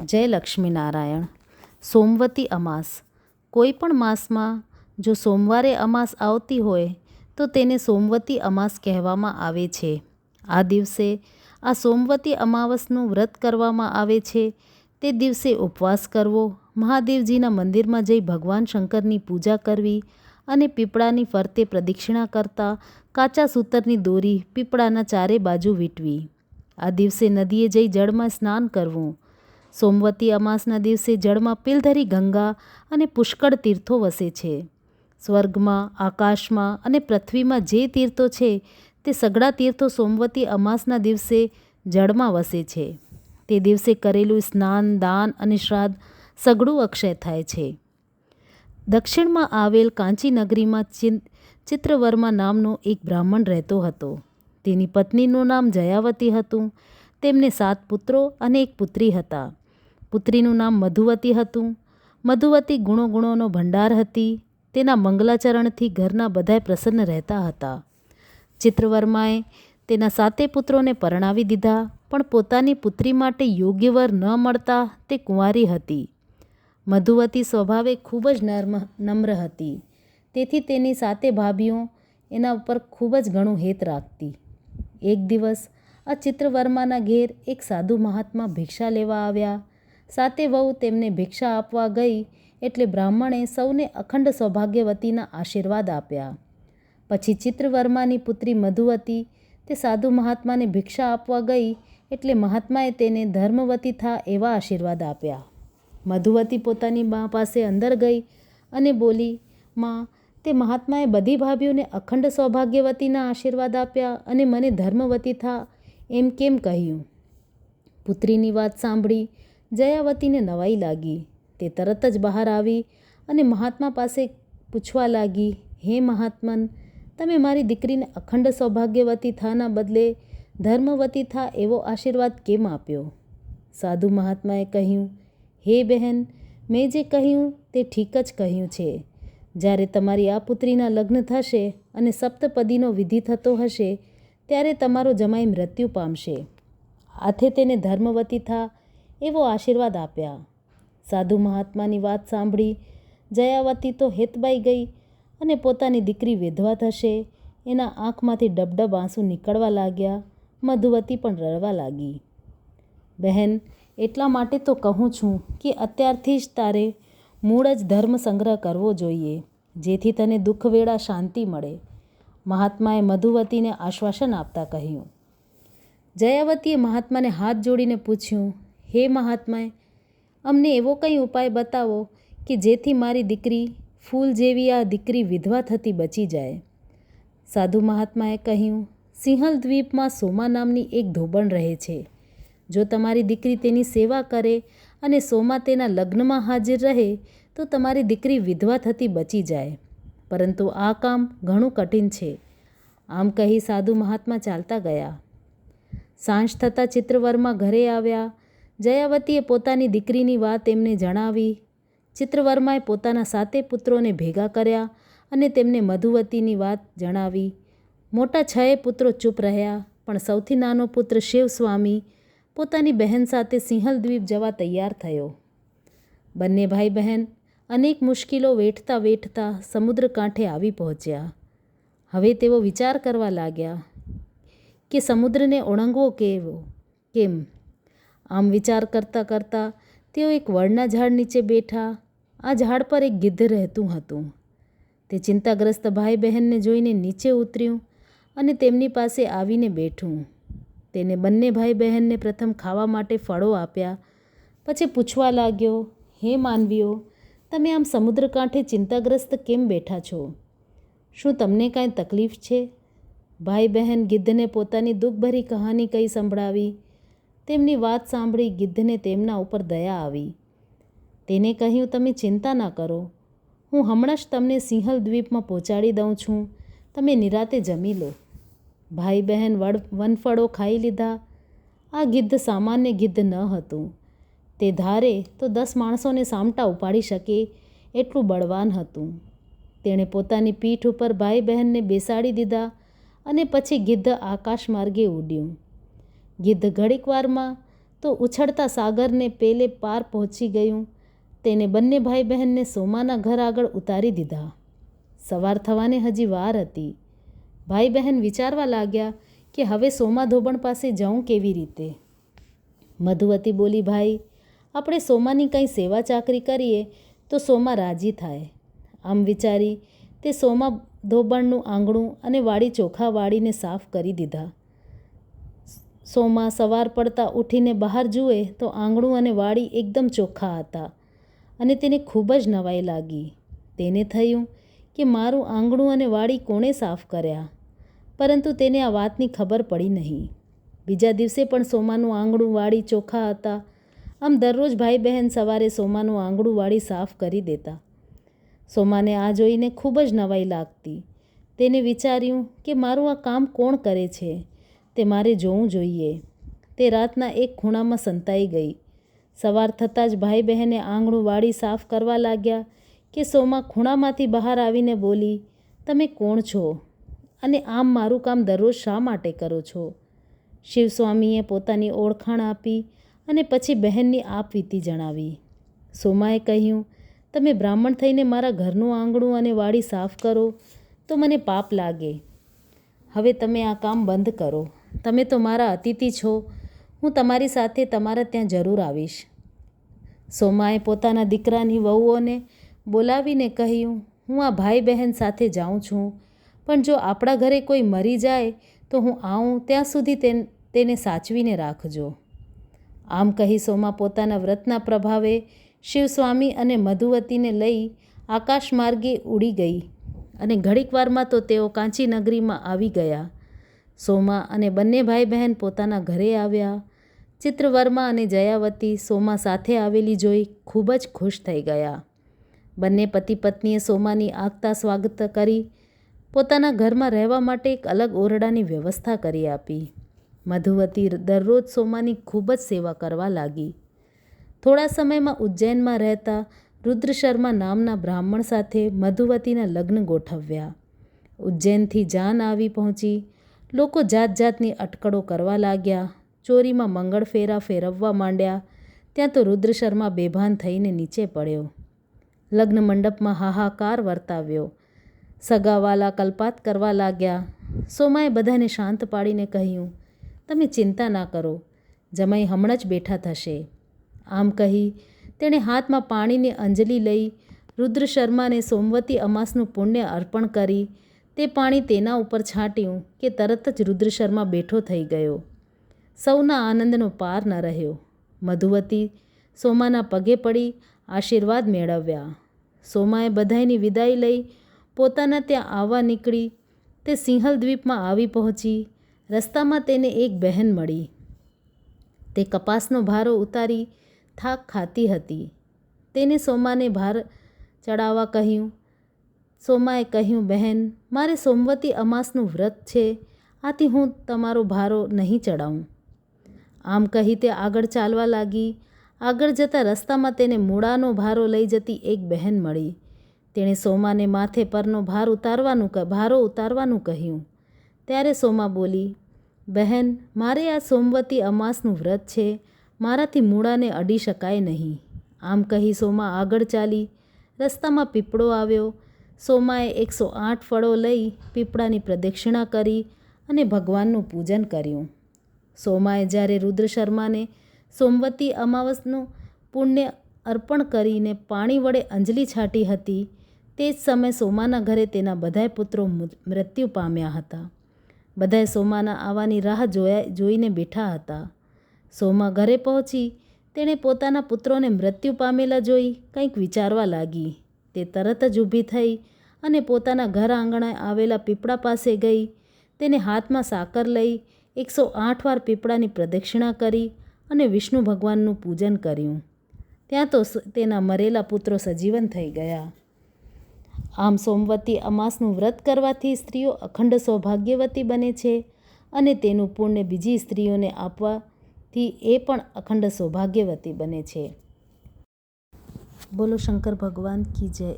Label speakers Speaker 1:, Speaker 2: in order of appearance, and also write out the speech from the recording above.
Speaker 1: જય લક્ષ્મીનારાયણ. સોમવતી અમાસ. કોઈ પણ માસમાં જો સોમવારે અમાસ આવતી હોય તો તેને સોમવતી અમાસ કહેવામાં આવે છે. આ દિવસે આ સોમવતી અમાવસનું વ્રત કરવામાં આવે છે. તે દિવસે ઉપવાસ કરવો, મહાદેવજીના મંદિરમાં જઈ ભગવાન શંકરની પૂજા કરવી અને પીપળાની ફરતે પ્રદક્ષિણા કરતા કાચા સૂતરની દોરી પીપળાના ચારે બાજુ વીંટવી. આ દિવસે નદીએ જઈ જળમાં સ્નાન કરવું. સોમવતી અમાસના દિવસે જળમાં પિલધરી ગંગા અને પુષ્કળ તીર્થો વસે છે. સ્વર્ગમાં, આકાશમાં અને પૃથ્વીમાં જે તીર્થો છે તે સઘળા તીર્થો સોમવતી અમાસના દિવસે જળમાં વસે છે. તે દિવસે કરેલું સ્નાન, દાન અને શ્રાદ્ધ સઘળું અક્ષય થાય છે. દક્ષિણમાં આવેલ કાંચી નગરીમાં ચિત્રવર્મા નામનો એક બ્રાહ્મણ રહેતો હતો. તેની પત્નીનું નામ જયાવતી હતું. તેમને 7 પુત્રો અને 1 પુત્રી હતા. પુત્રીનું નામ મધુવતી હતું. મધુવતી ગુણોનો ભંડાર હતી. તેના મંગલાચરણથી ઘરના બધાય પ્રસન્ન રહેતા હતા. ચિત્રવર્માએ તેના 7 પુત્રોને પરણાવી દીધા, પણ પોતાની પુત્રી માટે યોગ્ય વર ન મળતા તે કુંવારી હતી. મધુવતી સ્વભાવે ખૂબ જ નમ્ર હતી. તેથી તેની 7 ભાભીઓ એના ઉપર ખૂબ જ ઘણું હેત રાખતી. એક દિવસ આ ચિત્રવર્માના ઘેર એક સાધુ મહાત્મા ભિક્ષા લેવા આવ્યા. 7 વહુ તેમને ભિક્ષા આપવા ગઈ એટલે બ્રાહ્મણે સૌને અખંડ સૌભાગ્યવતીના આશીર્વાદ આપ્યા. પછી ચિત્રવર્માની પુત્રી મધુવતી તે સાધુ મહાત્માને ભિક્ષા આપવા ગઈ એટલે મહાત્માએ તેને ધર્મવતી થા એવા આશીર્વાદ આપ્યા. મધુવતી પોતાની મા પાસે અંદર ગઈ અને બોલી, "મા, તે મહાત્માએ બધી ભાભીઓને અખંડ સૌભાગ્યવતીના આશીર્વાદ આપ્યા અને મને ધર્મવતી થા એમ કેમ કહ્યું?" પુત્રીની વાત સાંભળી જયાવતીને નવાઈ લાગી. તે તરત જ બહાર આવી અને મહાત્મા પાસે પૂછવા લાગી, "હે મહાત્મન, તમે મારી દીકરીને અખંડ સૌભાગ્યવતી થાના બદલે ધર્મવતી થા એવો આશીર્વાદ કેમ આપ્યો?" સાધુ મહાત્માએ કહ્યું, "હે બહેન, મેં જે કહ્યું તે ઠીક જ કહ્યું છે. જ્યારે તમારી આ પુત્રીના લગ્ન થશે અને સપ્તપદીનો વિધિ થતો હશે ત્યારે તમારો જમાઈ મૃત્યુ પામશે. આથી તેને ધર્મવતી થા એવો આશીર્વાદ આપ્યા." સાધુ મહાત્માની વાત સાંભળી જયાવતી તો હેતબાઈ ગઈ અને પોતાની દીકરી વિધવા થશે એના આંખમાંથી ડબડબ આંસુ નીકળવા લાગ્યા. મધુવતી પણ રડવા લાગી. "બહેન, એટલા માટે તો કહું છું કે અત્યારથી જ તારે મૂળ જ ધર્મ સંગ્રહ કરવો જોઈએ, જેથી તને દુઃખ વેળા શાંતિ મળે." મહાત્માએ મધુવતીને આશ્વાસન આપતા કહ્યું. જયાવતીએ મહાત્માને હાથ જોડીને પૂછ્યું, "હે મહાત્મા, અમને એવો કંઈ ઉપાય બતાવો કે જેથી મારી દીકરી ફૂલ જેવી આ દીકરી વિધવા થતી બચી જાય." સાધુ મહાત્માએ કહ્યું, "સિંહલ દ્વીપમાં સોમા નામની એક ધોબણ રહે છે. જો તમારી દીકરી તેની સેવા કરે અને સોમા તેના લગ્નમાં હાજર રહે તો તમારી દીકરી વિધવા થતી બચી જાય. પરંતુ આ કામ ઘણું કઠિન છે." આમ કહી સાધુ મહાત્મા ચાલતા ગયા. સાંજ થતાં ચિત્રવર્મા ઘરે આવ્યા. જયાવતીએ પોતાની દીકરીની વાત એમને જણાવી. ચિત્રવર્માએ પોતાના 7 પુત્રોને ભેગા કર્યા અને તેમને મધુવતીની વાત જણાવી. મોટા 6 પુત્રો ચૂપ રહ્યા, પણ સૌથી નાનો પુત્ર શિવસ્વામી પોતાની બહેન સાથે સિંહલ દ્વીપ જવા તૈયાર થયો. બંને ભાઈ બહેન અનેક મુશ્કેલો વેઠતા વેઠતા સમુદ્ર કાંઠે આવી પહોંચ્યા. હવે તેઓ વિચાર કરવા લાગ્યા કે સમુદ્રને ઓળંગવો કેમ. આમ વિચાર કરતાં કરતાં તેઓ એક વડના ઝાડ નીચે બેઠા. આ ઝાડ પર એક ગિદ્ધ રહેતું હતું. તે ચિંતાગ્રસ્ત ભાઈ બહેનને જોઈને નીચે ઉતર્યું અને તેમની પાસે આવીને બેઠું. તેને બંને ભાઈ બહેનને પ્રથમ ખાવા માટે ફળો આપ્યા. પછી પૂછવા લાગ્યો, "હે માનવીઓ, તમે આમ સમુદ્ર કાંઠે ચિંતાગ્રસ્ત કેમ બેઠા છો? શું તમને કાંઈ તકલીફ છે?" ભાઈ બહેન ગિદ્ધને પોતાની દુઃખભરી કહાની કહી સંભળાવી. તેમની વાત સાંભળી ગિદ્ધને તેમના ઉપર દયા આવી. તેને કહ્યું, "તમે ચિંતા ના કરો. હું હમણાં જ તમને સિંહલ દ્વીપમાં પહોંચાડી દઉં છું. તમે નિરાતે જમી લો." ભાઈ બહેન વનફળો ખાઈ લીધા. આ ગિદ્ધ સામાન્ય ગિદ્ધ ન હતું. તે ધારે તો 10 માણસોને સામટા ઉપાડી શકે એટલું બળવાન હતું. તેણે પોતાની પીઠ ઉપર ભાઈ બહેનને બેસાડી દીધા અને પછી ગિદ્ધ આકાશ માર્ગે ઉડ્યું. ગિદ્ધ ઘડીક વારમાં તો ઉછળતા સાગરને પેલે પાર પહોંચી ગયું. તેને બંને ભાઈ બહેનને સોમાના ઘર આગળ ઉતારી દીધા. સવાર થવાને હજી વાર હતી. ભાઈ બહેન વિચારવા લાગ્યા કે હવે સોમા ધોબણ પાસે જવું કેવી રીતે. મધુવતી બોલી, ભાઈ, આપણે સોમાની કંઈ સેવા ચાકરી કરીએ તો સોમા રાજી થાય. આમ વિચારી તે સોમા ધોબણનું આંગણું અને વાડી ચોખા વાળીને સાફ કરી દીધા. સોમા સવાર પડતા ઉઠીને બહાર જુએ તો આંગણું અને વાડી એકદમ ચોખ્ખા હતા અને તેને ખૂબ જ નવાઈ લાગી. તેને થયું કે મારું આંગણું અને વાડી કોણે સાફ કર્યા, પરંતુ તેને આ વાતની ખબર પડી નહીં. બીજા દિવસે પણ સોમાનું આંગણું વાડી ચોખ્ખા હતા. આમ દરરોજ ભાઈ બહેન સવારે સોમાનું આંગણું વાડી સાફ કરી દેતા. સોમાને આ જોઈને ખૂબ જ નવાઈ લાગતી. તેને વિચાર્યું કે મારું આ કામ કોણ કરે છે તે મારે જોવું જોઈએ. તે રાતના એક ખૂણામાં સંતાઈ ગઈ. સવાર થતાં જ ભાઈ બહેને આંગણું વાડી સાફ કરવા લાગ્યા કે સોમા ખૂણામાંથી બહાર આવીને બોલી, તમે કોણ છો અને આમ મારું કામ દરરોજ શા માટે કરો છો? શિવસ્વામીએ પોતાની ઓળખાણ આપી અને પછી બહેનની આપવીતી જણાવી. સોમાએ કહ્યું, તમે બ્રાહ્મણ થઈને મારા ઘરનું આંગણું અને વાડી સાફ કરો તો મને પાપ લાગે. હવે તમે આ કામ બંધ કરો. તમે તો મારા અતિથિ છો. હું તમારી સાથે તમારા ત્યાં જરૂર આવીશ. સોમાએ પોતાના દીકરાની વહુઓને બોલાવીને કહ્યું, હું આ ભાઈ બહેન સાથે જાઉં છું, પણ જો આપણા ઘરે કોઈ મરી જાય તો હું આવું ત્યાં સુધી તેને સાચવીને રાખજો. આમ કહી સોમા પોતાના વ્રતના પ્રભાવે શિવસ્વામી અને મધુવતીને લઈ આકાશ માર્ગે ઉડી ગઈ અને ઘડીક વારમાં તો તેઓ કાંચી નગરીમાં આવી ગયા. સોમા અને બંને ભાઈ બહેન પોતાના ઘરે આવ્યા. ચિત્રવર્મા અને જયાવતી સોમા સાથે આવેલી જોઈ ખૂબ જ ખુશ થઈ ગયા. બંને પતિ પત્નીએ સોમાની આગતા સ્વાગત કરી પોતાના ઘરમાં રહેવા માટે એક અલગ ઓરડાની વ્યવસ્થા કરી આપી. મધુવતી દરરોજ સોમાની ખૂબ જ સેવા કરવા લાગી. થોડા સમયમાં ઉજ્જૈનમાં રહેતા રુદ્ર શર્મા નામના બ્રાહ્મણ સાથે મધુવતીના લગ્ન ગોઠવ્યા. ઉજ્જૈનથી જાન આવી પહોંચી. લોકો જાત જાતની અટકળો કરવા લાગ્યા. ચોરીમાં મંગળ ફેરા ફેરવવા માંડ્યા. ત્યાં તો રુદ્ર શર્મા બેભાન થઈને નીચે પડ્યો. લગ્ન મંડપમાં હાહાકાર વર્તાવ્યો. સગાવાલા કલ્પાત કરવા લાગ્યા. સોમાએ બધાને શાંત પાડીને કહ્યું, તમે ચિંતા ના કરો, જમાઈ હમણાં જ બેઠા થશે. આમ કહી તેણે હાથમાં પાણીની અંજલિ લઈ રુદ્ર શર્માને સોમવતી અમાસનું પુણ્ય અર્પણ કરી તે પાણી તેના ઉપર છાંટ્યું કે તરત જ રુદ્ર શર્મા બેઠો થઈ ગયો. સૌના આનંદનો પાર ન રહ્યો. મધુવતી સોમાના પગે પડી આશીર્વાદ મેળવ્યા. સોમાએ બધાયની વિદાય લઈ પોતાના ત્યાં આવવા નીકળી. તે સિંહલ દ્વીપમાં આવી પહોંચી. રસ્તામાં તેને એક બહેન મળી. તે કપાસનો ભારો ઉતારી થાક ખાતી હતી. તેને સોમાને ભાર ચડાવવા કહ્યું. સોમાએ કહ્યું, બહેન, મારે સોમવતી અમાસનું વ્રત છે, આથી હું તમારો ભારો નહીં ચડાવું. આમ કહી તે આગળ ચાલવા લાગી. આગળ જતા રસ્તામાં તેને મૂળાનો ભારો લઈ જતી એક બહેન મળી. તેણે સોમાને માથે પરનો ભારો ઉતારવાનું કહ્યું. ત્યારે સોમા બોલી, બહેન, મારે આ સોમવતી અમાસનું વ્રત છે, મારાથી મૂળાને અડી શકાય નહીં. આમ કહી સોમા આગળ ચાલી. રસ્તામાં પીપળો આવ્યો. સોમાએ 108 ફળો લઈ પીપળાની પ્રદક્ષિણા કરી અને ભગવાનનું પૂજન કર્યું. સોમાએ જ્યારે રુદ્ર શર્માને સોમવતી અમાવસનું પુણ્ય અર્પણ કરીને પાણી વડે અંજલિ છાંટી હતી, તે જ સમયે સોમાના ઘરે તેના બધાય પુત્રો મૃત્યુ પામ્યા હતા. બધાએ સોમાના આવવાની રાહ જોઈને બેઠા હતા. સોમા ઘરે પહોંચી તેણે પોતાના પુત્રોને મૃત્યુ પામેલા જોઈ કંઈક વિચારવા લાગી. તે તરત જ ઊભી થઈ અને પોતાના ઘર આંગણે આવેલા પીપળા પાસે ગઈ. તેને હાથમાં સાકર લઈ 108 વાર પીપળાની પ્રદક્ષિણા કરી અને વિષ્ણુ ભગવાનનું પૂજન કર્યું. ત્યાં તો તેના મરેલા પુત્રો સજીવન થઈ ગયા. આમ સોમવતી અમાસનું વ્રત કરવાથી સ્ત્રીઓ અખંડ સૌભાગ્યવતી બને છે અને તેનું પુણ્ય બીજી સ્ત્રીઓને આપવાથી એ પણ અખંડ સૌભાગ્યવતી બને છે. બોલો શંકર ભગવાન કી જય.